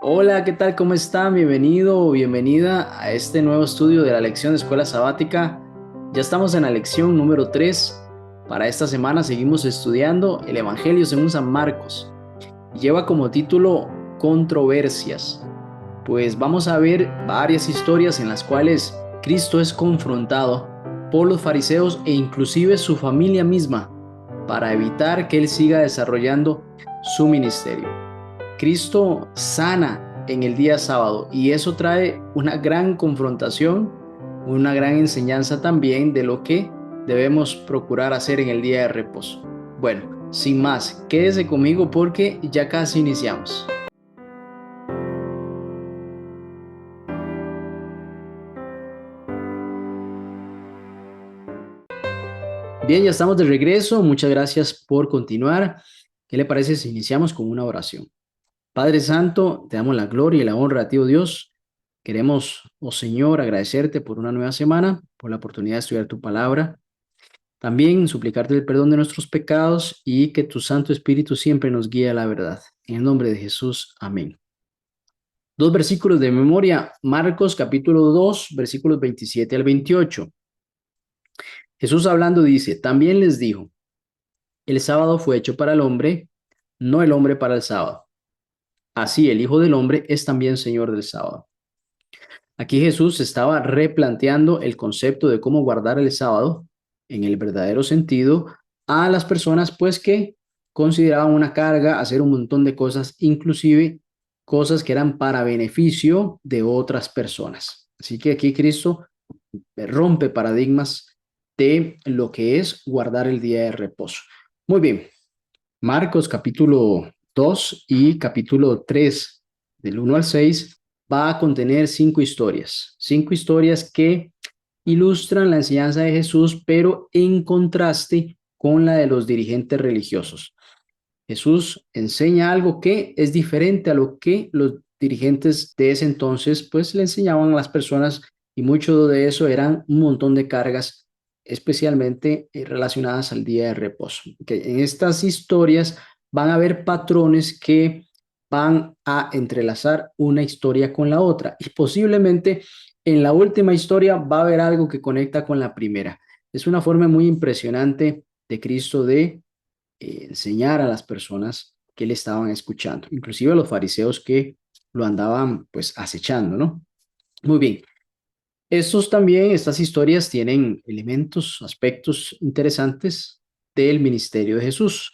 Hola, ¿qué tal? ¿Cómo está? Bienvenido o bienvenida a este nuevo estudio de la lección de escuela sabática. Ya estamos en la lección número 3. Para esta semana seguimos estudiando el Evangelio según San Marcos. Lleva como título Controversias. Pues vamos a ver varias historias en las cuales Cristo es confrontado por los fariseos e inclusive su familia misma para evitar que él siga desarrollando su ministerio. Cristo sana en el día sábado y eso trae una gran confrontación, una gran enseñanza también de lo que debemos procurar hacer en el día de reposo. Bueno, sin más, quédese conmigo porque ya casi iniciamos. Bien, ya estamos de regreso. Muchas gracias por continuar. ¿Qué le parece si iniciamos con una oración? Padre Santo, te damos la gloria y la honra a ti, oh Dios. Queremos, oh Señor, agradecerte por una nueva semana, por la oportunidad de estudiar tu palabra. También suplicarte el perdón de nuestros pecados y que tu Santo Espíritu siempre nos guíe a la verdad. En el nombre de Jesús, amén. Dos versículos de memoria, Marcos capítulo 2, versículos 27 al 28. Jesús hablando dice, también les dijo, el sábado fue hecho para el hombre, no el hombre para el sábado. Así el Hijo del Hombre es también Señor del sábado. Aquí Jesús estaba replanteando el concepto de cómo guardar el sábado en el verdadero sentido a las personas pues que consideraban una carga hacer un montón de cosas, inclusive cosas que eran para beneficio de otras personas. Así que aquí Cristo rompe paradigmas de lo que es guardar el día de reposo. Muy bien, Marcos capítulo 2 y capítulo 3 del 1 al 6 va a contener cinco historias que ilustran la enseñanza de Jesús, pero en contraste con la de los dirigentes religiosos. Jesús enseña algo que es diferente a lo que los dirigentes de ese entonces pues le enseñaban a las personas y mucho de eso eran un montón de cargas especialmente relacionadas al día de reposo. Okay. En estas historias van a haber patrones que van a entrelazar una historia con la otra y posiblemente en la última historia va a haber algo que conecta con la primera. Es una forma muy impresionante de Cristo de enseñar a las personas que le estaban escuchando, inclusive a los fariseos que lo andaban pues acechando, ¿no? Muy bien. Estas historias tienen elementos, aspectos interesantes del ministerio de Jesús.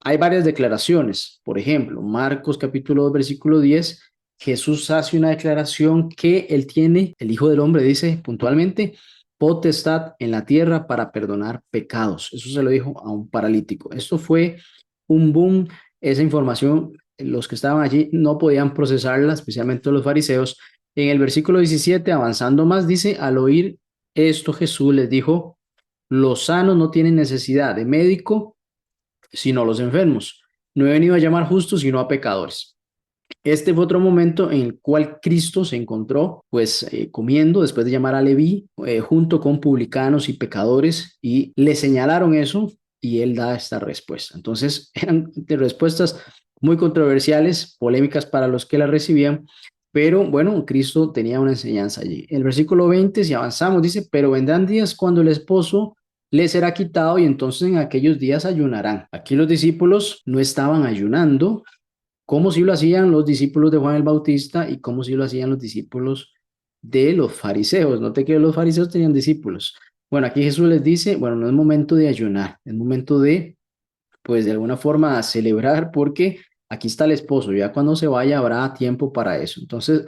Hay varias declaraciones. Por ejemplo, Marcos capítulo 2, versículo 10, Jesús hace una declaración que él tiene, el Hijo del Hombre dice puntualmente, potestad en la tierra para perdonar pecados. Eso se lo dijo a un paralítico. Esto fue un boom. Esa información, los que estaban allí no podían procesarla, especialmente los fariseos. En el versículo 17, avanzando más, dice, al oír esto Jesús les dijo, los sanos no tienen necesidad de médico, sino los enfermos. No he venido a llamar justos, sino a pecadores. Este fue otro momento en el cual Cristo se encontró pues comiendo después de llamar a Leví junto con publicanos y pecadores y le señalaron eso y él da esta respuesta. Entonces eran respuestas muy controversiales, polémicas para los que la recibían, pero bueno, Cristo tenía una enseñanza allí. El versículo 20, si avanzamos, dice, pero vendrán días cuando el esposo les será quitado y entonces en aquellos días ayunarán. Aquí los discípulos no estaban ayunando, como si lo hacían los discípulos de Juan el Bautista y como si lo hacían los discípulos de los fariseos. Note que los fariseos tenían discípulos. Bueno, aquí Jesús les dice, bueno, no es momento de ayunar, es momento de, pues de alguna forma, celebrar porque aquí está el esposo, ya cuando se vaya habrá tiempo para eso. Entonces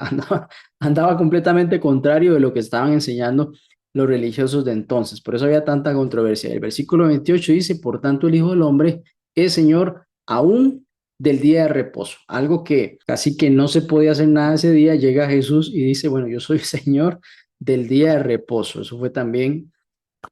andaba completamente contrario de lo que estaban enseñando los religiosos de entonces. Por eso había tanta controversia. El versículo 28 dice, por tanto el Hijo del Hombre es Señor aún del día de reposo, algo que casi que no se podía hacer nada ese día, llega Jesús y dice, bueno, yo soy Señor del día de reposo. Eso fue también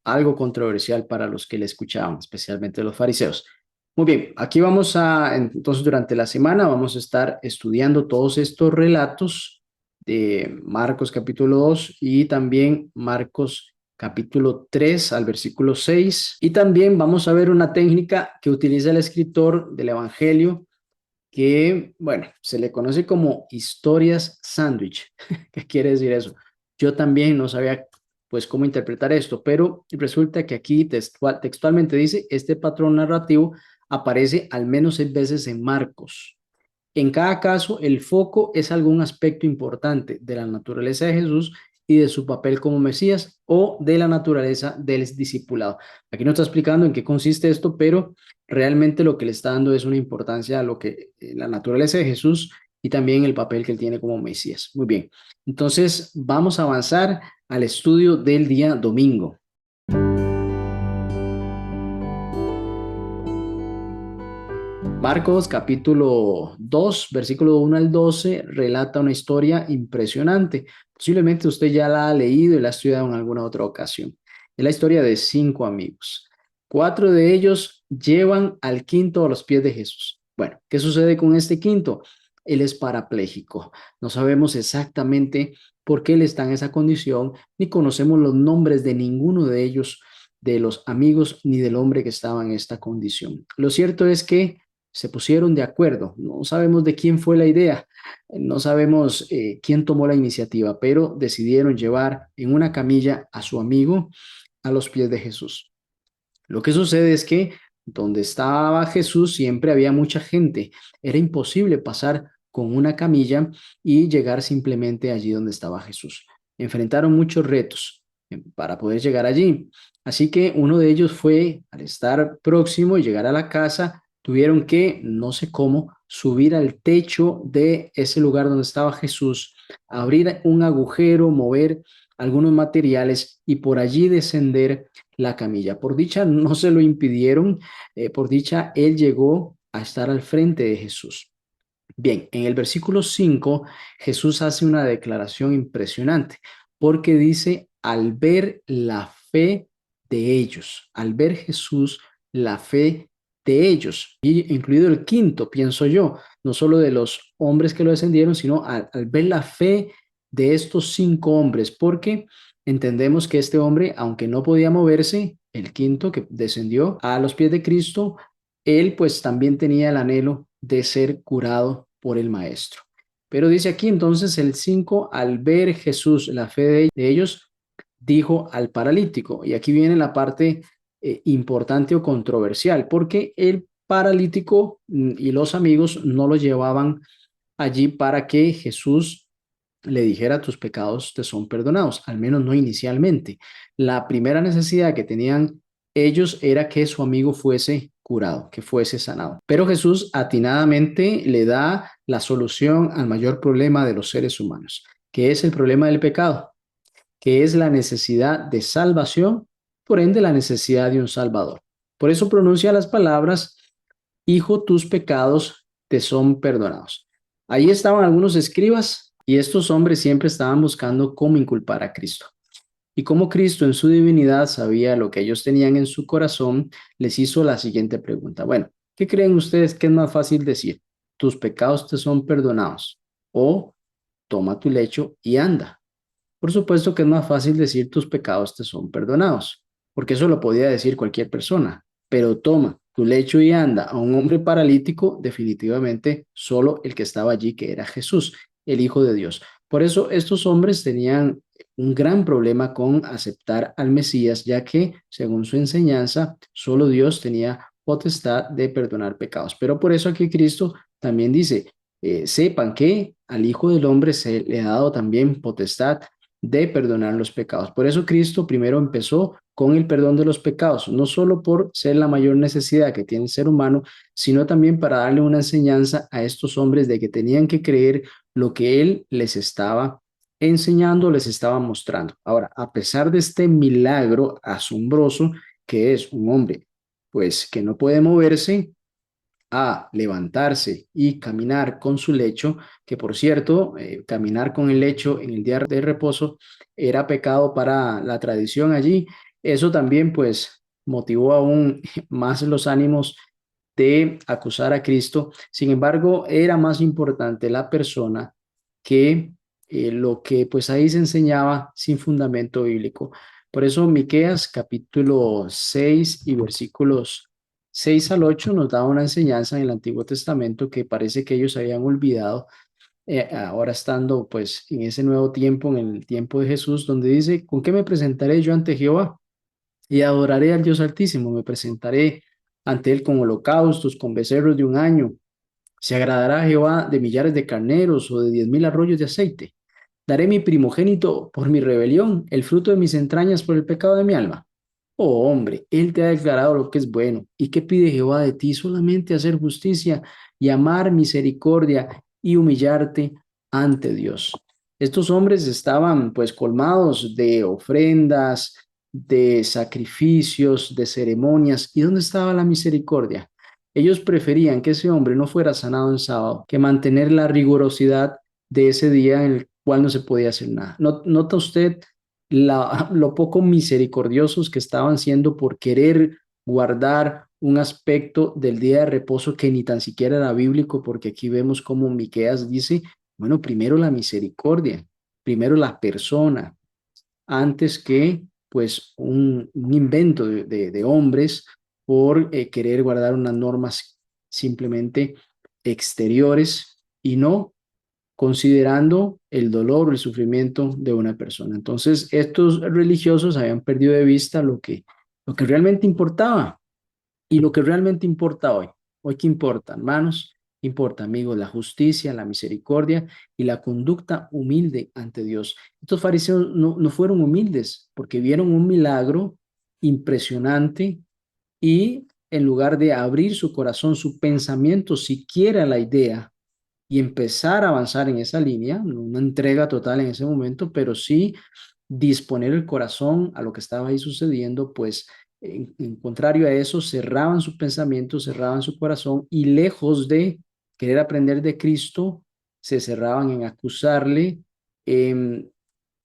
algo controversial para los que le escuchaban, especialmente los fariseos. Muy bien, aquí vamos a, entonces durante la semana vamos a estar estudiando todos estos relatos de Marcos capítulo 2 y también Marcos capítulo 3 al versículo 6. Y también vamos a ver una técnica que utiliza el escritor del Evangelio que, bueno, se le conoce como historias sándwich. ¿Qué quiere decir eso? Yo también no sabía pues cómo interpretar esto, pero resulta que aquí textualmente dice, este patrón narrativo aparece al menos 6 veces en Marcos. En cada caso, el foco es algún aspecto importante de la naturaleza de Jesús y de su papel como Mesías o de la naturaleza del discipulado. Aquí no está explicando en qué consiste esto, pero realmente lo que le está dando es una importancia a lo que la naturaleza de Jesús y también el papel que él tiene como Mesías. Muy bien, entonces vamos a avanzar al estudio del día domingo. Marcos capítulo 2, versículo 1 al 12, relata una historia impresionante. Posiblemente usted ya la ha leído y la ha estudiado en alguna otra ocasión. Es la historia de 5 amigos. 4 de ellos llevan al quinto a los pies de Jesús. Bueno, ¿qué sucede con este quinto? Él es parapléjico. No sabemos exactamente por qué él está en esa condición, ni conocemos los nombres de ninguno de ellos, de los amigos, ni del hombre que estaba en esta condición. Lo cierto es que se pusieron de acuerdo. No sabemos de quién fue la idea, no sabemos quién tomó la iniciativa, pero decidieron llevar en una camilla a su amigo a los pies de Jesús. Lo que sucede es que donde estaba Jesús siempre había mucha gente. Era imposible pasar con una camilla y llegar simplemente allí donde estaba Jesús. Enfrentaron muchos retos para poder llegar allí. Así que uno de ellos fue, al estar próximo y llegar a la casa, tuvieron que, no sé cómo, subir al techo de ese lugar donde estaba Jesús, abrir un agujero, mover algunos materiales y por allí descender la camilla. Por dicha no se lo impidieron, por dicha él llegó a estar al frente de Jesús. Bien, en el versículo 5 Jesús hace una declaración impresionante porque dice, al ver la fe de ellos, al ver Jesús, la fe de ellos, y incluido el quinto, pienso yo, no solo de los hombres que lo descendieron, sino al ver la fe de estos 5 hombres, porque entendemos que este hombre, aunque no podía moverse, el quinto que descendió a los pies de Cristo, él pues también tenía el anhelo de ser curado por el maestro. Pero dice aquí entonces el 5 al ver Jesús la fe de ellos, dijo al paralítico, y aquí viene la parte importante o controversial, porque el paralítico y los amigos no lo llevaban allí para que Jesús le dijera tus pecados te son perdonados, al menos no inicialmente. La primera necesidad que tenían ellos era que su amigo fuese curado, que fuese sanado. Pero Jesús atinadamente le da la solución al mayor problema de los seres humanos, que es el problema del pecado, que es la necesidad de salvación, por ende la necesidad de un Salvador. Por eso pronuncia las palabras, Hijo, tus pecados te son perdonados. Ahí estaban algunos escribas y estos hombres siempre estaban buscando cómo inculpar a Cristo. Y como Cristo en su divinidad sabía lo que ellos tenían en su corazón, les hizo la siguiente pregunta. Bueno, ¿qué creen ustedes que es más fácil decir? Tus pecados te son perdonados o toma tu lecho y anda. Por supuesto que es más fácil decir tus pecados te son perdonados, porque eso lo podía decir cualquier persona, pero toma tu lecho y anda a un hombre paralítico, definitivamente solo el que estaba allí, que era Jesús, el Hijo de Dios. Por eso estos hombres tenían un gran problema con aceptar al Mesías, ya que, según su enseñanza, solo Dios tenía potestad de perdonar pecados. Pero por eso aquí Cristo también dice, sepan que al Hijo del Hombre se le ha dado también potestad de perdonar los pecados. Por eso Cristo primero empezó con el perdón de los pecados, no solo por ser la mayor necesidad que tiene el ser humano, sino también para darle una enseñanza a estos hombres de que tenían que creer lo que Él les estaba enseñando, les estaba mostrando. Ahora, a pesar de este milagro asombroso que es un hombre, pues que no puede moverse, a levantarse y caminar con su lecho, que por cierto, caminar con el lecho en el día de reposo era pecado para la tradición allí. Eso también pues motivó aún más los ánimos de acusar a Cristo. Sin embargo, era más importante la persona que lo que pues ahí se enseñaba sin fundamento bíblico. Por eso Miqueas capítulo 6 y versículos 6 al 8 nos da una enseñanza en el Antiguo Testamento que parece que ellos habían olvidado, ahora estando pues en ese nuevo tiempo, en el tiempo de Jesús, donde dice, ¿con qué me presentaré yo ante Jehová? Y adoraré al Dios Altísimo, me presentaré ante él con holocaustos, con becerros de un año. ¿Se agradará a Jehová de millares de carneros o de 10,000 arroyos de aceite? ¿Daré mi primogénito por mi rebelión, el fruto de mis entrañas por el pecado de mi alma? Oh hombre, Él te ha declarado lo que es bueno. ¿Y qué pide Jehová de ti? Solamente hacer justicia y amar misericordia y humillarte ante Dios. Estos hombres estaban pues colmados de ofrendas, de sacrificios, de ceremonias. ¿Y dónde estaba la misericordia? Ellos preferían que ese hombre no fuera sanado en sábado que mantener la rigurosidad de ese día en el cual no se podía hacer nada. ¿Nota usted lo poco misericordiosos que estaban siendo por querer guardar un aspecto del día de reposo que ni tan siquiera era bíblico, porque aquí vemos como Miqueas dice, bueno, primero la misericordia, primero la persona, antes que pues un invento de hombres por querer guardar unas normas simplemente exteriores y no considerando el dolor o el sufrimiento de una persona. Entonces, estos religiosos habían perdido de vista lo que realmente importaba y lo que realmente importa hoy. Hoy, ¿qué importa, hermanos? Importa, amigos, la justicia, la misericordia y la conducta humilde ante Dios. Estos fariseos no fueron humildes porque vieron un milagro impresionante y en lugar de abrir su corazón, su pensamiento, siquiera a la idea y empezar a avanzar en esa línea, no una entrega total en ese momento, pero sí disponer el corazón a lo que estaba ahí sucediendo, pues en contrario a eso, cerraban su pensamiento, cerraban su corazón y lejos de querer aprender de Cristo, se cerraban en acusarle, en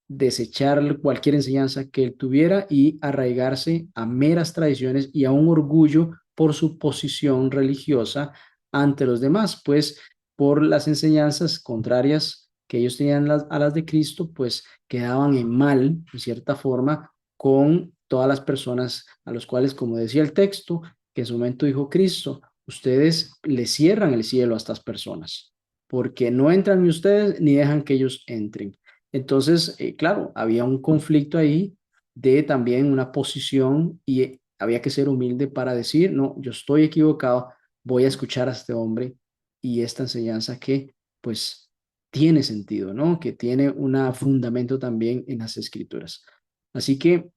desechar cualquier enseñanza que él tuviera y arraigarse a meras tradiciones y a un orgullo por su posición religiosa ante los demás, pues por las enseñanzas contrarias que ellos tenían a las de Cristo, pues quedaban en mal, en cierta forma, con todas las personas a los cuales, como decía el texto, que en su momento dijo Cristo, ustedes le cierran el cielo a estas personas, porque no entran ni ustedes ni dejan que ellos entren. Entonces, claro, había un conflicto ahí de también una posición y había que ser humilde para decir, no, yo estoy equivocado, voy a escuchar a este hombre y esta enseñanza que pues tiene sentido, ¿no? Que tiene un fundamento también en las escrituras. Así que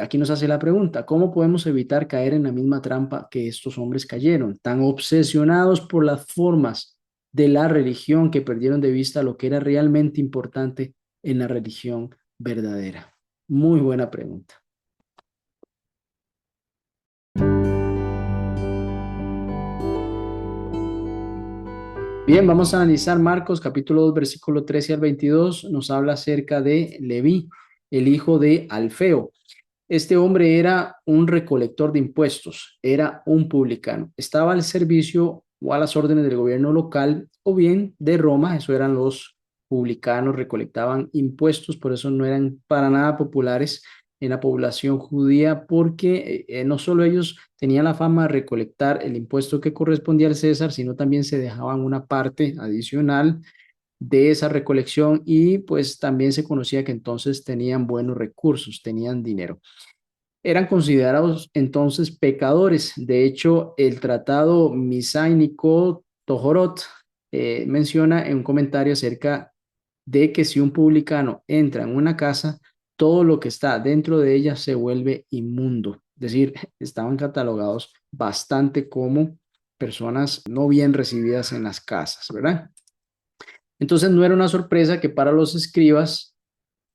aquí nos hace la pregunta, ¿cómo podemos evitar caer en la misma trampa que estos hombres cayeron, tan obsesionados por las formas de la religión que perdieron de vista lo que era realmente importante en la religión verdadera? Muy buena pregunta. Bien, vamos a analizar Marcos capítulo 2 versículo 13 al 22. Nos habla acerca de Leví, el hijo de Alfeo. Este hombre era un recolector de impuestos, era un publicano. Estaba al servicio o a las órdenes del gobierno local o bien de Roma. Eso eran los publicanos, recolectaban impuestos, por eso no eran para nada populares en la población judía, porque no solo ellos tenían la fama de recolectar el impuesto que correspondía al César, sino también se dejaban una parte adicional de esa recolección y pues también se conocía que entonces tenían buenos recursos, tenían dinero. Eran considerados entonces pecadores. De hecho, el tratado Misaíniko Tohorot menciona en un comentario acerca de que si un publicano entra en una casa, todo lo que está dentro de ella se vuelve inmundo. Es decir, estaban catalogados bastante como personas no bien recibidas en las casas, ¿verdad? Entonces no era una sorpresa que para los escribas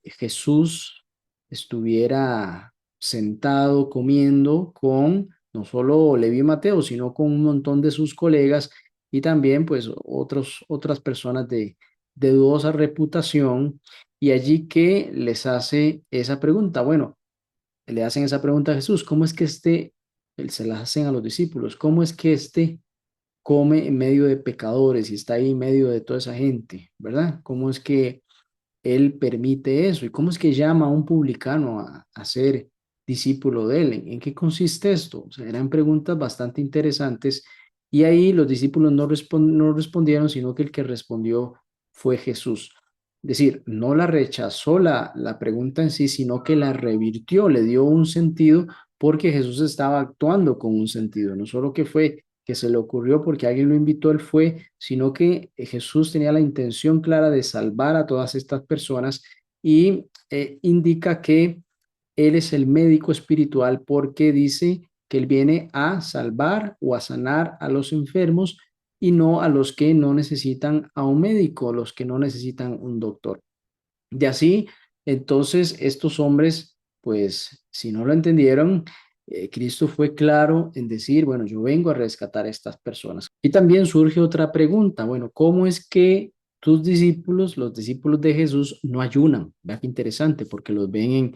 Jesús estuviera sentado comiendo con no solo Leví y Mateo, sino con un montón de sus colegas y también pues otras personas de dudosa reputación. Y allí que les hace esa pregunta, bueno, le hacen esa pregunta a Jesús, ¿cómo es que se la hacen a los discípulos, cómo es que come en medio de pecadores y está ahí en medio de toda esa gente, ¿verdad? ¿Cómo es que él permite eso? ¿Y cómo es que llama a un publicano a ser discípulo de él. ¿En qué consiste esto? O sea, eran preguntas bastante interesantes y ahí los discípulos no respondieron, sino que el que respondió fue Jesús. Es decir, no la rechazó la pregunta en sí, sino que la revirtió, le dio un sentido porque Jesús estaba actuando con un sentido, no solo que fue que se le ocurrió porque alguien lo invitó, él fue, sino que Jesús tenía la intención clara de salvar a todas estas personas y indica que él es el médico espiritual porque dice que él viene a salvar o a sanar a los enfermos y no a los que no necesitan a un médico, los que no necesitan un doctor. De así, entonces, estos hombres, pues, si no lo entendieron, Cristo fue claro en decir, bueno, yo vengo a rescatar a estas personas. Y también surge otra pregunta, bueno, ¿cómo es que tus discípulos, los discípulos de Jesús, no ayunan? Vea qué interesante, porque los ven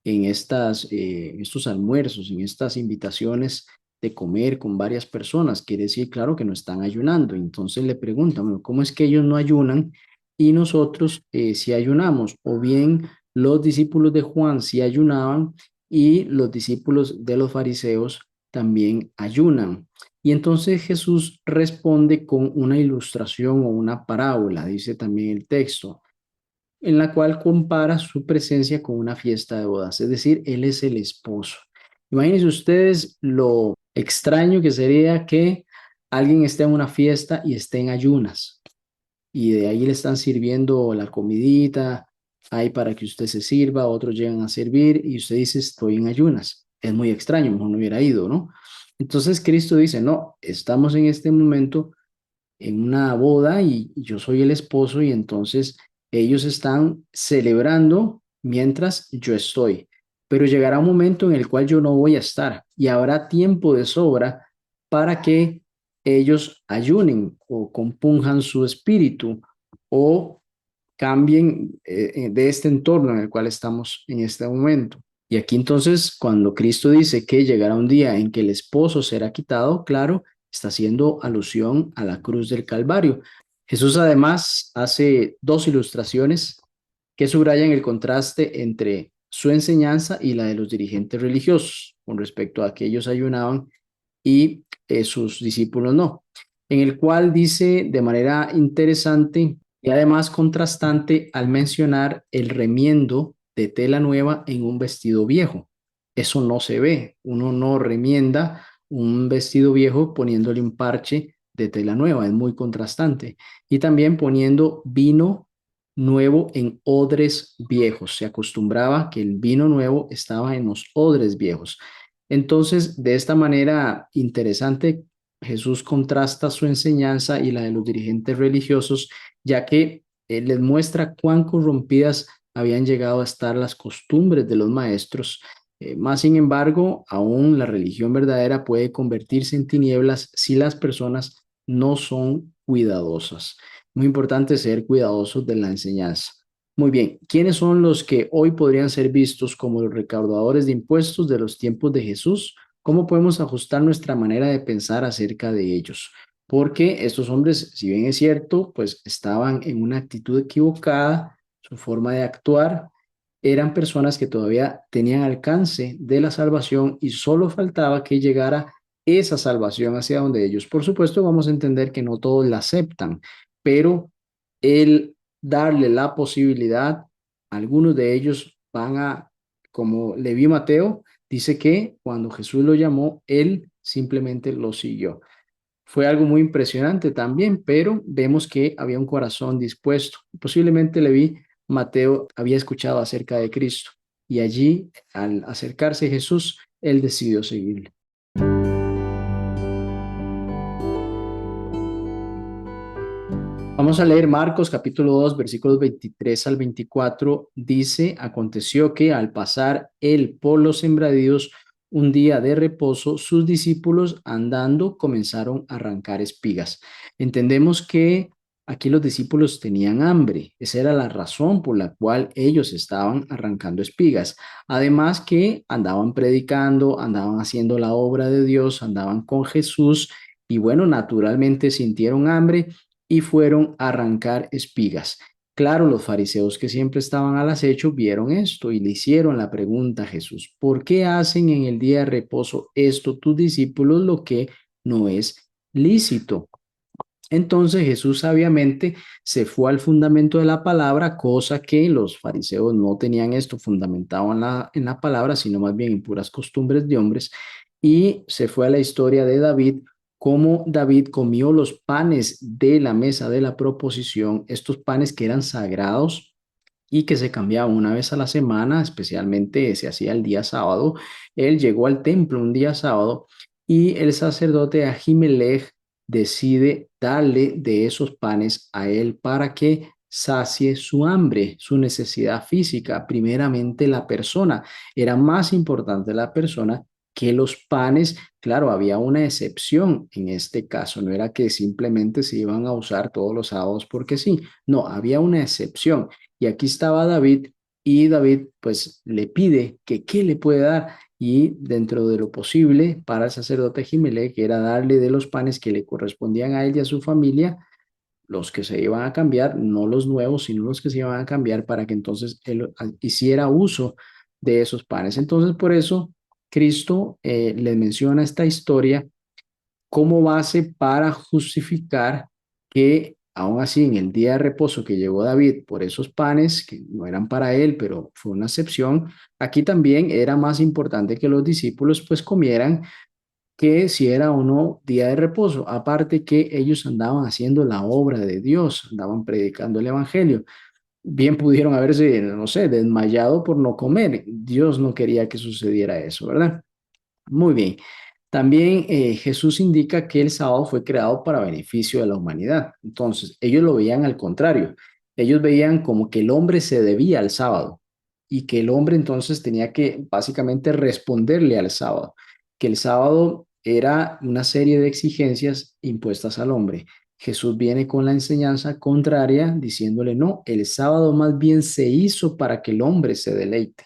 en estos almuerzos, en estas invitaciones de comer con varias personas. Quiere decir, claro, que no están ayunando. Entonces le preguntan, bueno, ¿cómo es que ellos no ayunan y nosotros sí ayunamos? O bien los discípulos de Juan sí ayunaban y los discípulos de los fariseos también ayunan. Y entonces Jesús responde con una ilustración o una parábola, dice también el texto en la cual compara su presencia con una fiesta de bodas, es decir, él es el esposo. Imagínense ustedes lo extraño que sería que alguien esté en una fiesta y esté en ayunas y de ahí le están sirviendo la comidita, hay para que usted se sirva, otros llegan a servir y usted dice, estoy en ayunas. Es muy extraño, mejor no hubiera ido, ¿no? Entonces Cristo dice, no, estamos en este momento en una boda y yo soy el esposo y entonces ellos están celebrando mientras yo estoy. Pero llegará un momento en el cual yo no voy a estar y habrá tiempo de sobra para que ellos ayunen o compunjan su espíritu o cambien de este entorno en el cual estamos en este momento. Y aquí entonces, cuando Cristo dice que llegará un día en que el esposo será quitado, claro, está haciendo alusión a la cruz del Calvario. Jesús además hace dos ilustraciones que subrayan el contraste entre su enseñanza y la de los dirigentes religiosos con respecto a que ellos ayunaban y sus discípulos no, en el cual dice de manera interesante y además contrastante al mencionar el remiendo de tela nueva en un vestido viejo. Eso no se ve, uno no remienda un vestido viejo poniéndole un parche de tela nueva, es muy contrastante. Y también poniendo vino nuevo en odres viejos. Se acostumbraba que el vino nuevo estaba en los odres viejos. Entonces, de esta manera interesante, Jesús contrasta su enseñanza y la de los dirigentes religiosos, ya que les muestra cuán corrompidas habían llegado a estar las costumbres de los maestros. Más sin embargo, aún la religión verdadera puede convertirse en tinieblas si las personas no son cuidadosas. Muy importante ser cuidadosos de la enseñanza. Muy bien, ¿quiénes son los que hoy podrían ser vistos como los recaudadores de impuestos de los tiempos de Jesús? ¿Cómo podemos ajustar nuestra manera de pensar acerca de ellos? Porque estos hombres, si bien es cierto, pues estaban en una actitud equivocada, su forma de actuar, eran personas que todavía tenían alcance de la salvación y solo faltaba que llegara esa salvación hacia donde ellos. Por supuesto, vamos a entender que no todos la aceptan, pero el darle la posibilidad, algunos de ellos van a, como Leví Mateo, dice que cuando Jesús lo llamó, él simplemente lo siguió. Fue algo muy impresionante también, pero vemos que había un corazón dispuesto. Posiblemente Leví Mateo había escuchado acerca de Cristo y allí, al acercarse a Jesús, él decidió seguirle. Vamos a leer Marcos capítulo 2 versículos 23 al 24. Dice, aconteció que al pasar él por los sembradíos un día de reposo, sus discípulos andando comenzaron a arrancar espigas. Entendemos que aquí los discípulos tenían hambre. Esa era la razón por la cual ellos estaban arrancando espigas. Además que andaban predicando, andaban haciendo la obra de Dios, andaban con Jesús y bueno, naturalmente sintieron hambre y fueron a arrancar espigas. Claro, los fariseos que siempre estaban al acecho vieron esto y le hicieron la pregunta a Jesús: ¿por qué hacen en el día de reposo esto tus discípulos lo que no es lícito? Entonces Jesús sabiamente se fue al fundamento de la palabra, cosa que los fariseos no tenían esto fundamentado en la palabra, sino más bien en puras costumbres de hombres, y se fue a la historia de David, cómo David comió los panes de la mesa de la proposición, estos panes que eran sagrados y que se cambiaban una vez a la semana, especialmente se hacía el día sábado. Él llegó al templo un día sábado y el sacerdote Ahimelech decide darle de esos panes a él para que sacie su hambre, su necesidad física. Primeramente la persona, era más importante la persona que los panes. Claro, había una excepción en este caso, no era que simplemente se iban a usar todos los sábados porque sí, no, había una excepción. Y aquí estaba David y David pues le pide que qué le puede dar y dentro de lo posible para el sacerdote Jimelec, que era darle de los panes que le correspondían a él y a su familia, los que se iban a cambiar, no los nuevos, sino los que se iban a cambiar para que entonces él hiciera uso de esos panes. Entonces por eso Cristo le menciona esta historia como base para justificar que aún así en el día de reposo que llegó David por esos panes, que no eran para él, pero fue una excepción, aquí también era más importante que los discípulos pues comieran que si era o no día de reposo. Aparte que ellos andaban haciendo la obra de Dios, andaban predicando el evangelio. Bien pudieron haberse, no sé, desmayado por no comer. Dios no quería que sucediera eso, ¿verdad? Muy bien. También Jesús indica que el sábado fue creado para beneficio de la humanidad. Entonces, ellos lo veían al contrario. Ellos veían como que el hombre se debía al sábado y que el hombre entonces tenía que básicamente responderle al sábado, que el sábado era una serie de exigencias impuestas al hombre. Jesús viene con la enseñanza contraria diciéndole, no, el sábado más bien se hizo para que el hombre se deleite.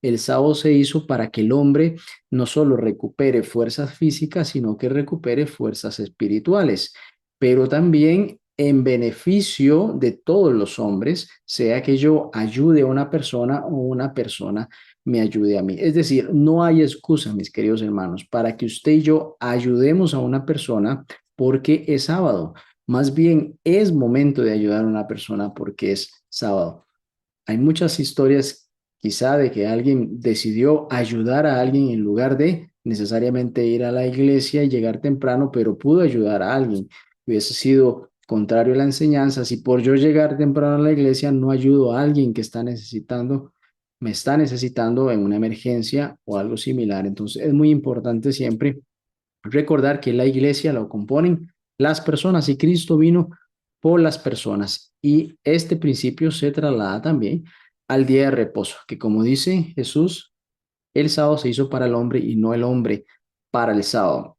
El sábado se hizo para que el hombre no solo recupere fuerzas físicas, sino que recupere fuerzas espirituales, pero también en beneficio de todos los hombres, sea que yo ayude a una persona o una persona me ayude a mí. Es decir, no hay excusa, mis queridos hermanos, para que usted y yo ayudemos a una persona porque es sábado. Más bien es momento de ayudar a una persona porque es sábado. Hay muchas historias quizá de que alguien decidió ayudar a alguien en lugar de necesariamente ir a la iglesia y llegar temprano, pero pudo ayudar a alguien. Hubiese sido contrario a la enseñanza. Si por yo llegar temprano a la iglesia no ayudo a alguien que está necesitando, me está necesitando en una emergencia o algo similar. Entonces es muy importante siempre recordar que la iglesia lo componen las personas y Cristo vino por las personas. Y este principio se traslada también al día de reposo, que como dice Jesús, el sábado se hizo para el hombre y no el hombre para el sábado.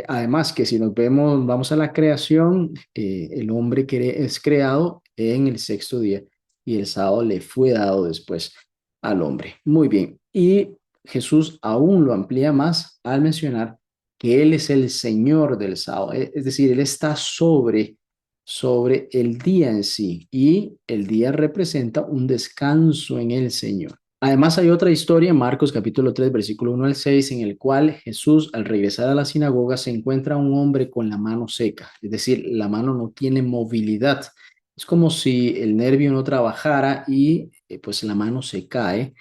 Además que si nos vemos, vamos a la creación, el hombre es creado en el sexto día y el sábado le fue dado después al hombre. Muy bien. Y Jesús aún lo amplía más al mencionar que Él es el Señor del sábado. Es decir, Él está sobre el día en sí y el día representa un descanso en el Señor. Además, hay otra historia en Marcos capítulo 3 versículo 1 al 6 en el cual Jesús, al regresar a la sinagoga, se encuentra a un hombre con la mano seca, es decir, la mano no tiene movilidad. Es como si el nervio no trabajara y pues la mano se cae,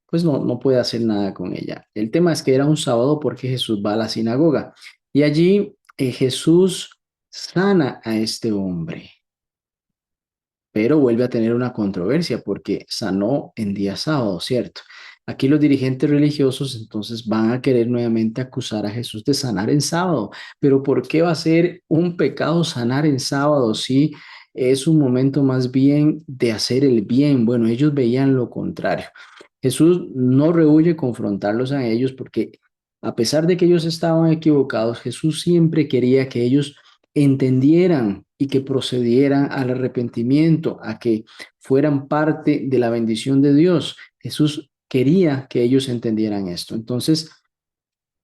pues no puede hacer nada con ella. El tema es que era un sábado porque Jesús va a la sinagoga y allí Jesús sana a este hombre, pero vuelve a tener una controversia porque sanó en día sábado, ¿cierto? Aquí los dirigentes religiosos entonces van a querer nuevamente acusar a Jesús de sanar en sábado, pero ¿por qué va a ser un pecado sanar en sábado si es un momento más bien de hacer el bien? Bueno, ellos veían lo contrario. Jesús no rehúye confrontarlos a ellos porque a pesar de que ellos estaban equivocados, Jesús siempre quería que ellos entendieran y que procedieran al arrepentimiento, a que fueran parte de la bendición de Dios. Jesús quería que ellos entendieran esto. Entonces,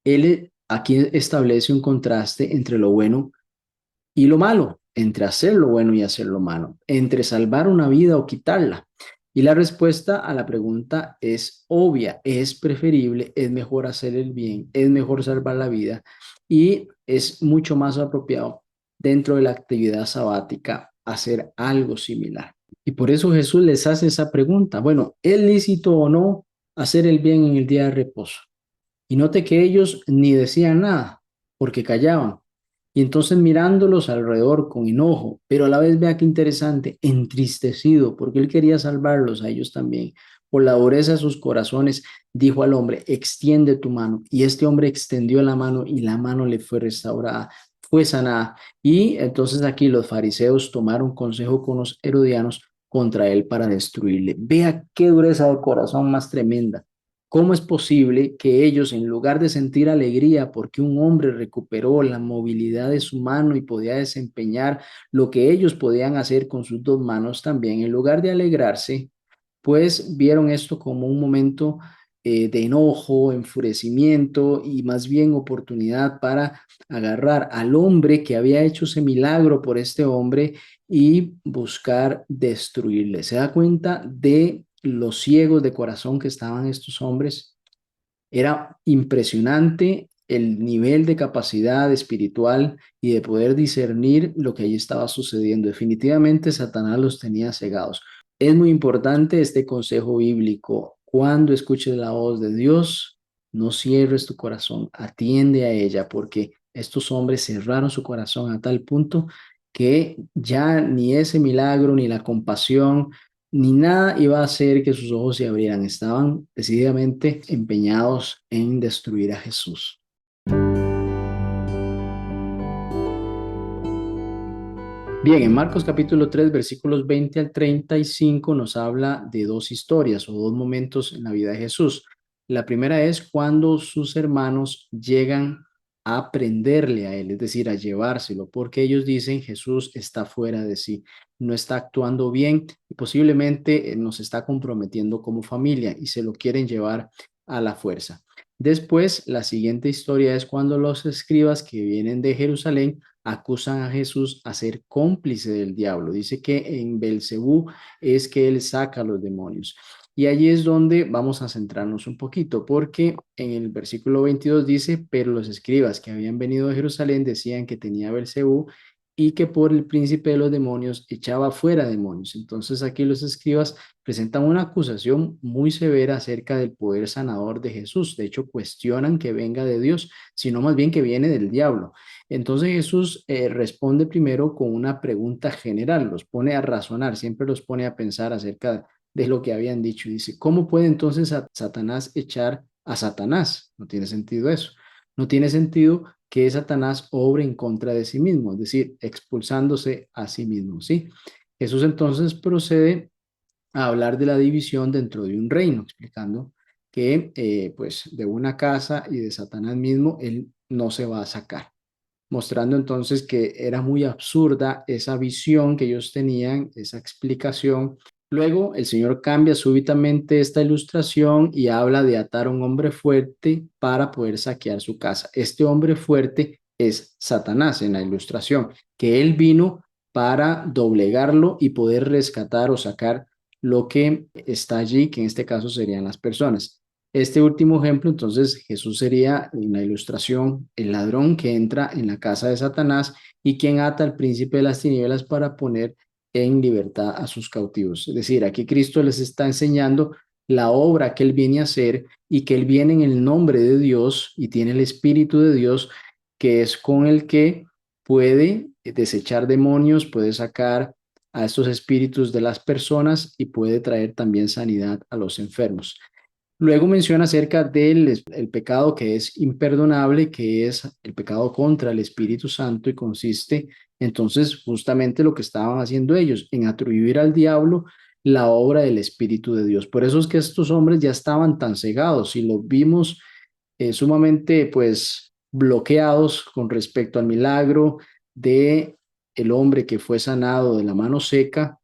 Él aquí establece un contraste entre lo bueno y lo malo. entre hacer lo bueno y hacer lo malo, entre salvar una vida o quitarla. Y la respuesta a la pregunta es obvia, es preferible, es mejor hacer el bien, es mejor salvar la vida y es mucho más apropiado dentro de la actividad sabática hacer algo similar. Y por eso Jesús les hace esa pregunta. Bueno, ¿es lícito o no hacer el bien en el día de reposo? Y note que ellos ni decían nada, porque callaban. Y entonces mirándolos alrededor con enojo, pero a la vez vea qué interesante, entristecido, porque él quería salvarlos a ellos también. Por la dureza de sus corazones, dijo al hombre, extiende tu mano. Y este hombre extendió la mano y la mano le fue restaurada, fue sanada. Y entonces aquí los fariseos tomaron consejo con los herodianos contra él para destruirle. Vea qué dureza de corazón más tremenda. ¿Cómo es posible que ellos, en lugar de sentir alegría porque un hombre recuperó la movilidad de su mano y podía desempeñar lo que ellos podían hacer con sus dos manos también, en lugar de alegrarse, pues vieron esto como un momento de enojo, enfurecimiento y más bien oportunidad para agarrar al hombre que había hecho ese milagro por este hombre y buscar destruirle? ¿Se da cuenta de los ciegos de corazón que estaban estos hombres? Era impresionante el nivel de capacidad espiritual y de poder discernir lo que allí estaba sucediendo. Definitivamente Satanás los tenía cegados. Es muy importante este consejo bíblico. Cuando escuches la voz de Dios, no cierres tu corazón, atiende a ella, porque estos hombres cerraron su corazón a tal punto que ya ni ese milagro, ni la compasión, ni nada iba a hacer que sus ojos se abrieran. Estaban decididamente empeñados en destruir a Jesús. Bien, en Marcos capítulo 3 versículos 20 al 35 nos habla de dos historias o dos momentos en la vida de Jesús. La primera es cuando sus hermanos llegan a prenderle a él, es decir, a llevárselo, porque ellos dicen Jesús está fuera de sí, no está actuando bien y posiblemente nos está comprometiendo como familia y se lo quieren llevar a la fuerza. Después, la siguiente historia es cuando los escribas que vienen de Jerusalén acusan a Jesús a ser cómplice del diablo. Dice que en Belcebú es que él saca a los demonios. Y allí es donde vamos a centrarnos un poquito, porque en el versículo 22 dice, pero los escribas que habían venido de Jerusalén decían que tenía Belcebú y que por el príncipe de los demonios echaba fuera demonios. Entonces aquí los escribas presentan una acusación muy severa acerca del poder sanador de Jesús. De hecho, cuestionan que venga de Dios, sino más bien que viene del diablo. Entonces Jesús responde primero con una pregunta general, los pone a razonar, siempre los pone a pensar acerca de lo que habían dicho. Y dice, ¿cómo puede entonces Satanás echar a Satanás? No tiene sentido eso. No tiene sentido que Satanás obre en contra de sí mismo, es decir, expulsándose a sí mismo, ¿sí? Jesús entonces procede a hablar de la división dentro de un reino, explicando que pues de una casa y de Satanás mismo él no se va a sacar, mostrando entonces que era muy absurda esa visión que ellos tenían, esa explicación. Luego el Señor cambia súbitamente esta ilustración y habla de atar a un hombre fuerte para poder saquear su casa. Este hombre fuerte es Satanás en la ilustración, que él vino para doblegarlo y poder rescatar o sacar lo que está allí, que en este caso serían las personas. Este último ejemplo, entonces, Jesús sería en la ilustración el ladrón que entra en la casa de Satanás y quien ata al príncipe de las tinieblas para poner en libertad a sus cautivos. Es decir, aquí Cristo les está enseñando la obra que él viene a hacer y que él viene en el nombre de Dios y tiene el Espíritu de Dios, que es con el que puede desechar demonios, puede sacar a estos espíritus de las personas y puede traer también sanidad a los enfermos. Luego menciona acerca del el pecado que es imperdonable, que es el pecado contra el Espíritu Santo y consiste entonces justamente lo que estaban haciendo ellos, en atribuir al diablo la obra del Espíritu de Dios. Por eso es que estos hombres ya estaban tan cegados y los vimos sumamente pues bloqueados con respecto al milagro de el hombre que fue sanado de la mano seca,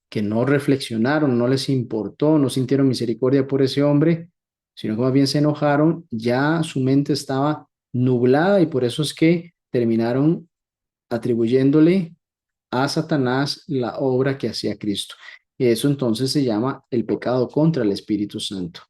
que no reflexionaron, no les importó, no sintieron misericordia por ese hombre, sino que más bien se enojaron, ya su mente estaba nublada y por eso es que terminaron atribuyéndole a Satanás la obra que hacía Cristo. Eso entonces se llama el pecado contra el Espíritu Santo.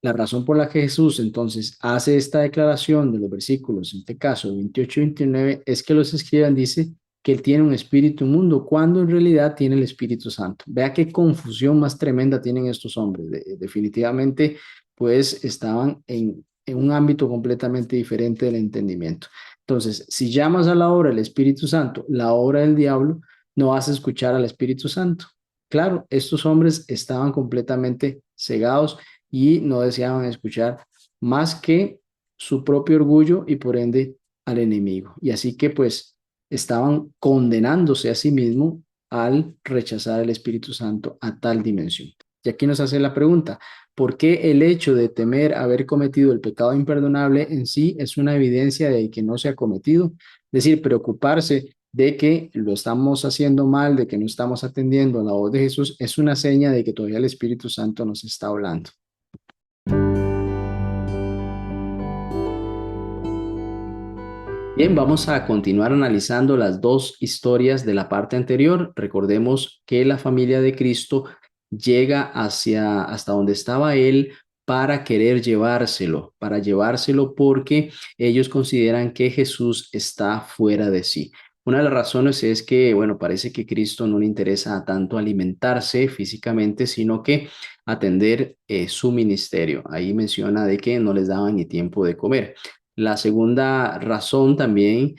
La razón por la que Jesús entonces hace esta declaración de los versículos, en este caso 28 y 29, es que los escriban dice que él tiene un espíritu inmundo, cuando en realidad tiene el Espíritu Santo. Vea qué confusión más tremenda tienen estos hombres. Definitivamente, pues estaban en un ámbito completamente diferente del entendimiento. Entonces, si llamas a la obra del Espíritu Santo la obra del diablo, no vas a escuchar al Espíritu Santo. Claro, estos hombres estaban completamente cegados y no deseaban escuchar más que su propio orgullo y por ende al enemigo. Y así que pues estaban condenándose a sí mismos al rechazar el Espíritu Santo a tal dimensión. Y aquí nos hace la pregunta, ¿por qué el hecho de temer haber cometido el pecado imperdonable en sí es una evidencia de que no se ha cometido? Es decir, preocuparse de que lo estamos haciendo mal, de que no estamos atendiendo a la voz de Jesús, es una seña de que todavía el Espíritu Santo nos está hablando. Bien, vamos a continuar analizando las dos historias de la parte anterior. Recordemos que la familia de Cristo llega hasta donde estaba él para querer llevárselo, para llevárselo porque ellos consideran que Jesús está fuera de sí. Una de las razones es que, bueno, parece que Cristo no le interesa tanto alimentarse físicamente, sino que atender su ministerio. Ahí menciona de que no les daba ni tiempo de comer. La segunda razón también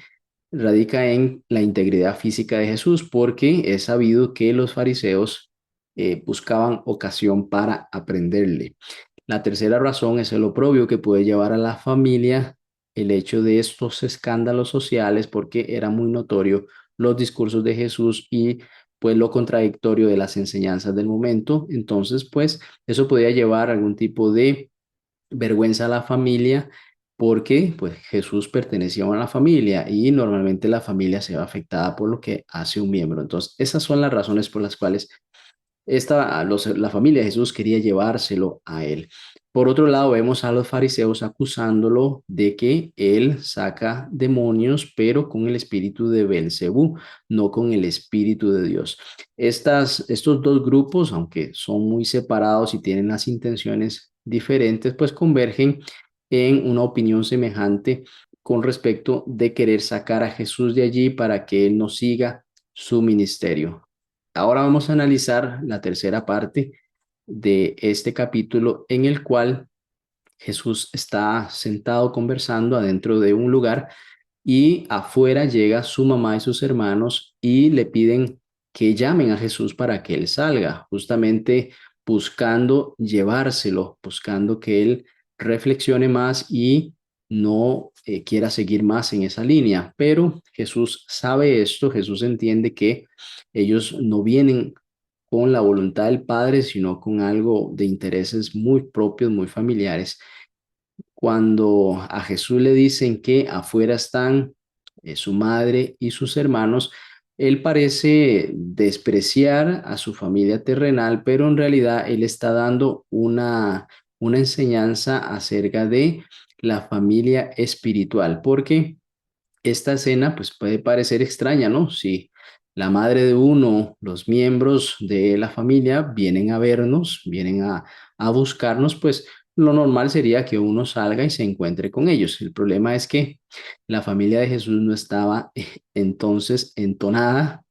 radica en la integridad física de Jesús, porque es sabido que los fariseos buscaban ocasión para aprenderle. La tercera razón es el oprobio que puede llevar a la familia el hecho de estos escándalos sociales, porque era muy notorio los discursos de Jesús y pues lo contradictorio de las enseñanzas del momento. Entonces, pues eso podía llevar a algún tipo de vergüenza a la familia porque pues Jesús pertenecía a la familia y normalmente la familia se ve afectada por lo que hace un miembro. Entonces, esas son las razones por las cuales la familia de Jesús quería llevárselo a él. Por otro lado, vemos a los fariseos acusándolo de que él saca demonios, pero con el espíritu de Belcebú, no con el espíritu de Dios. Estos dos grupos, aunque son muy separados y tienen las intenciones diferentes, pues convergen en una opinión semejante con respecto de querer sacar a Jesús de allí para que él no siga su ministerio. Ahora vamos a analizar la tercera parte de este capítulo en el cual Jesús está sentado conversando adentro de un lugar y afuera llega su mamá y sus hermanos y le piden que llamen a Jesús para que él salga, justamente buscando llevárselo, buscando que él reflexione más y no quiera seguir más en esa línea. Pero Jesús sabe esto, Jesús entiende que ellos no vienen con la voluntad del Padre, sino con algo de intereses muy propios, muy familiares. Cuando a Jesús le dicen que afuera están su madre y sus hermanos, él parece despreciar a su familia terrenal, pero en realidad él está dando una enseñanza acerca de la familia espiritual, porque esta escena pues puede parecer extraña, ¿no? Si la madre de uno, los miembros de la familia vienen a vernos, vienen a buscarnos, pues lo normal sería que uno salga y se encuentre con ellos. El problema es que la familia de Jesús no estaba entonces entonada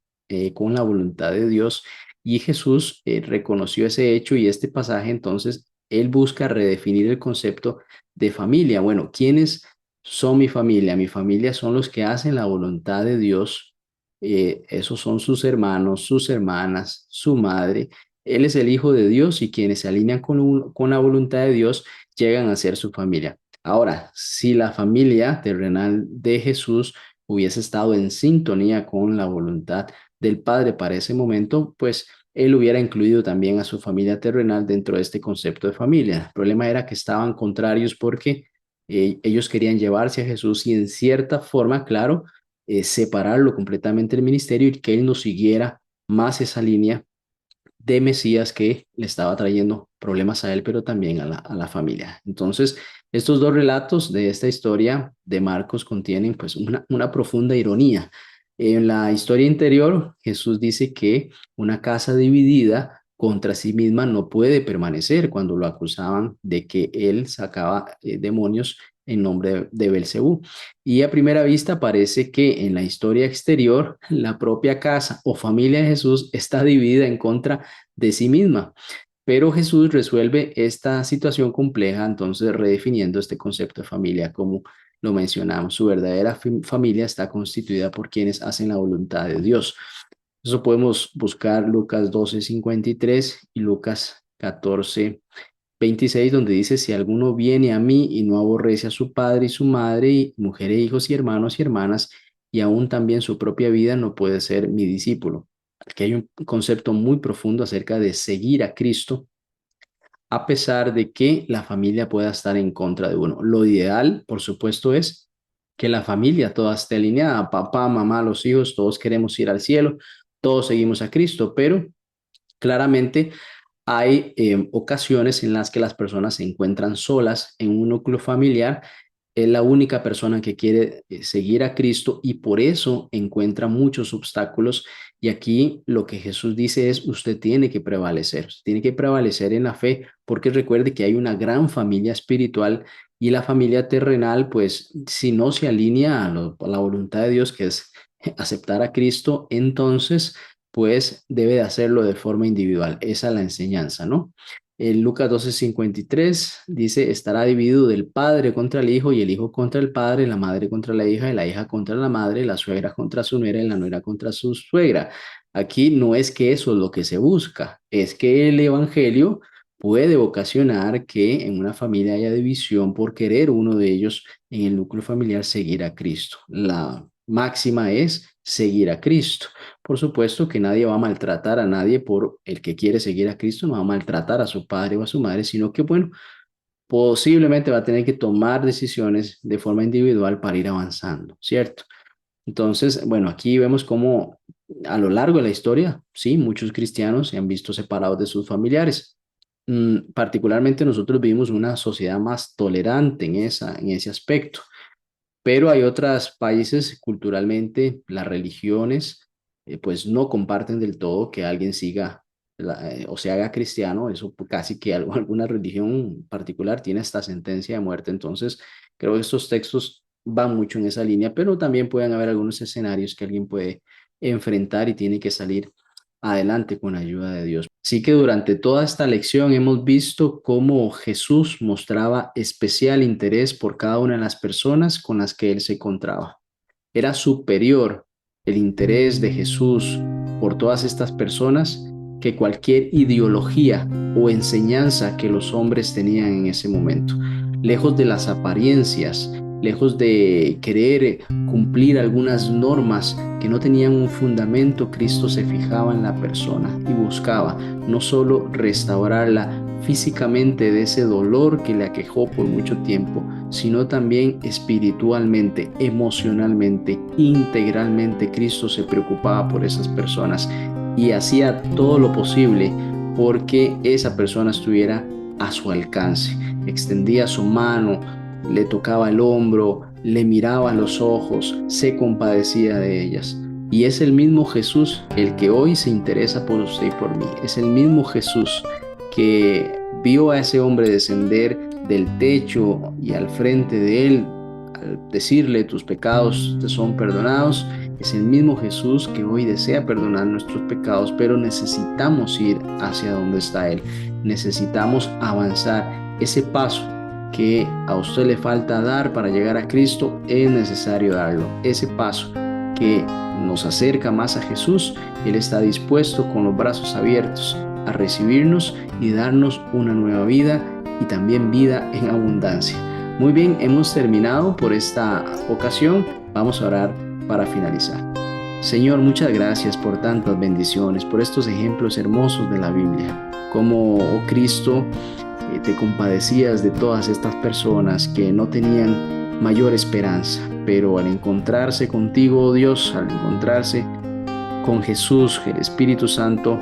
con la voluntad de Dios y Jesús reconoció ese hecho y este pasaje entonces él busca redefinir el concepto de familia. Bueno, ¿quiénes son mi familia? Mi familia son los que hacen la voluntad de Dios. Esos son sus hermanos, sus hermanas, su madre. Él es el Hijo de Dios y quienes se alinean con la voluntad de Dios llegan a ser su familia. Ahora, si la familia terrenal de Jesús hubiese estado en sintonía con la voluntad del Padre para ese momento, pues él hubiera incluido también a su familia terrenal dentro de este concepto de familia. El problema era que estaban contrarios porque ellos querían llevarse a Jesús y en cierta forma, claro, separarlo completamente del ministerio y que él no siguiera más esa línea de Mesías que le estaba trayendo problemas a él, pero también a la familia. Entonces, estos dos relatos de esta historia de Marcos contienen pues una profunda ironía. En la historia interior, Jesús dice que una casa dividida contra sí misma no puede permanecer cuando lo acusaban de que él sacaba demonios en nombre de Belcebú. Y a primera vista parece que en la historia exterior, la propia casa o familia de Jesús está dividida en contra de sí misma. Pero Jesús resuelve esta situación compleja, entonces redefiniendo este concepto de familia, como lo mencionamos. Su verdadera familia está constituida por quienes hacen la voluntad de Dios. Eso podemos buscar Lucas 12:53 y Lucas 14:26, donde dice, si alguno viene a mí y no aborrece a su padre y su madre, y mujer e hijos y hermanos y hermanas, y aún también su propia vida, no puede ser mi discípulo. Aquí hay un concepto muy profundo acerca de seguir a Cristo a pesar de que la familia pueda estar en contra de uno. Lo ideal, por supuesto, es que la familia toda esté alineada, papá, mamá, los hijos, todos queremos ir al cielo, todos seguimos a Cristo, pero claramente hay ocasiones en las que las personas se encuentran solas en un núcleo familiar, es la única persona que quiere seguir a Cristo y por eso encuentra muchos obstáculos. Y aquí lo que Jesús dice es, usted tiene que prevalecer en la fe, porque recuerde que hay una gran familia espiritual y la familia terrenal, pues si no se alinea a la voluntad de Dios, que es aceptar a Cristo, entonces pues debe de hacerlo de forma individual. Esa es la enseñanza, ¿no? En Lucas 12:53 dice, estará dividido del padre contra el hijo y el hijo contra el padre, la madre contra la hija y la hija contra la madre, la suegra contra su nuera y la nuera contra su suegra. Aquí no es que eso es lo que se busca, es que el evangelio puede ocasionar que en una familia haya división por querer uno de ellos en el núcleo familiar seguir a Cristo. La máxima es seguir a Cristo. Por supuesto que nadie va a maltratar a nadie por el que quiere seguir a Cristo, no va a maltratar a su padre o a su madre, sino que, bueno, posiblemente va a tener que tomar decisiones de forma individual para ir avanzando, ¿cierto? Entonces, bueno, aquí vemos cómo a lo largo de la historia, sí, muchos cristianos se han visto separados de sus familiares. Particularmente nosotros vivimos una sociedad más tolerante en ese aspecto. Pero hay otros países culturalmente, las religiones, pues no comparten del todo que alguien siga o se haga cristiano. Eso casi que alguna religión particular tiene esta sentencia de muerte. Entonces, creo que estos textos van mucho en esa línea, pero también pueden haber algunos escenarios que alguien puede enfrentar y tiene que salir adelante con la ayuda de Dios. Así que durante toda esta lección hemos visto cómo Jesús mostraba especial interés por cada una de las personas con las que él se encontraba. Era superior el interés de Jesús por todas estas personas que cualquier ideología o enseñanza que los hombres tenían en ese momento. Lejos de las apariencias, lejos de querer cumplir algunas normas que no tenían un fundamento, Cristo se fijaba en la persona y buscaba no solo restaurarla físicamente de ese dolor que le aquejó por mucho tiempo, sino también espiritualmente, emocionalmente, integralmente. Cristo se preocupaba por esas personas y hacía todo lo posible porque esa persona estuviera a su alcance. Extendía su mano, le tocaba el hombro, le miraba a los ojos, se compadecía de ellas. Y es el mismo Jesús el que hoy se interesa por usted y por mí. Es el mismo Jesús que vio a ese hombre descender del techo y al frente de él, al decirle tus pecados te son perdonados. Es el mismo Jesús que hoy desea perdonar nuestros pecados, pero necesitamos ir hacia donde está Él. Necesitamos avanzar ese paso que a usted le falta dar para llegar a Cristo, es necesario darlo. Ese paso que nos acerca más a Jesús, Él está dispuesto con los brazos abiertos a recibirnos y darnos una nueva vida y también vida en abundancia. Muy bien, hemos terminado por esta ocasión. Vamos a orar para finalizar. Señor, muchas gracias por tantas bendiciones, por estos ejemplos hermosos de la Biblia. Como, oh Cristo, te compadecías de todas estas personas que no tenían mayor esperanza, pero al encontrarse contigo, oh Dios, al encontrarse con Jesús, el Espíritu Santo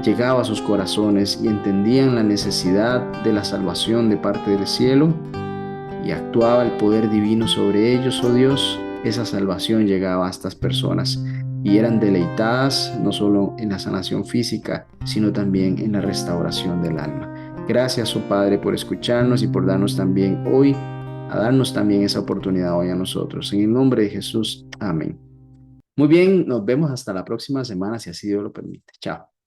llegaba a sus corazones y entendían la necesidad de la salvación de parte del cielo y actuaba el poder divino sobre ellos, oh Dios, esa salvación llegaba a estas personas y eran deleitadas no solo en la sanación física, sino también en la restauración del alma. Gracias, oh Padre, por escucharnos y por darnos también hoy, a darnos también esa oportunidad hoy a nosotros. En el nombre de Jesús, amén. Muy bien, nos vemos hasta la próxima semana, si así Dios lo permite. Chao.